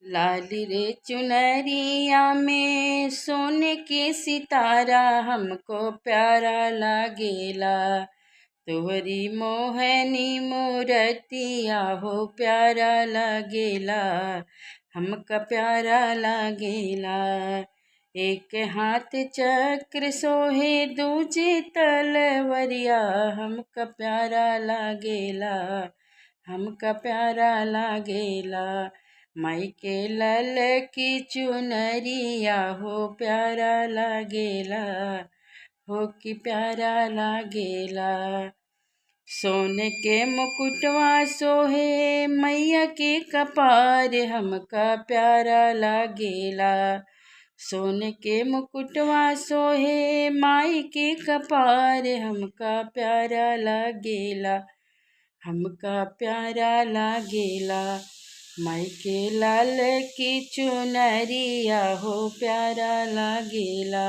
लाली रे चुनरिया में सोने के सितारा हमको प्यारा लागेला। तोहरी मोहनी मूरतिया हो प्यारा लागेला, हमका प्यारा लागेला। एक हाथ चक्र सोहे दूजे तलवरिया, हमका प्यारा लागेला, हमका प्यारा लागेला। माई के लाल की चुनरिया हो प्यारा लागेला, हो कि प्यारा लागेला। सोने के मुकुटवा सोहे मैया के कपार, हमका प्यारा लागेला। सोने के मुकुटवा सोहे माई के कपार, हमका प्यारा लागेला, हमका प्यारा लागेला। माई के लाल की चुनरिया हो प्यारा लागेला।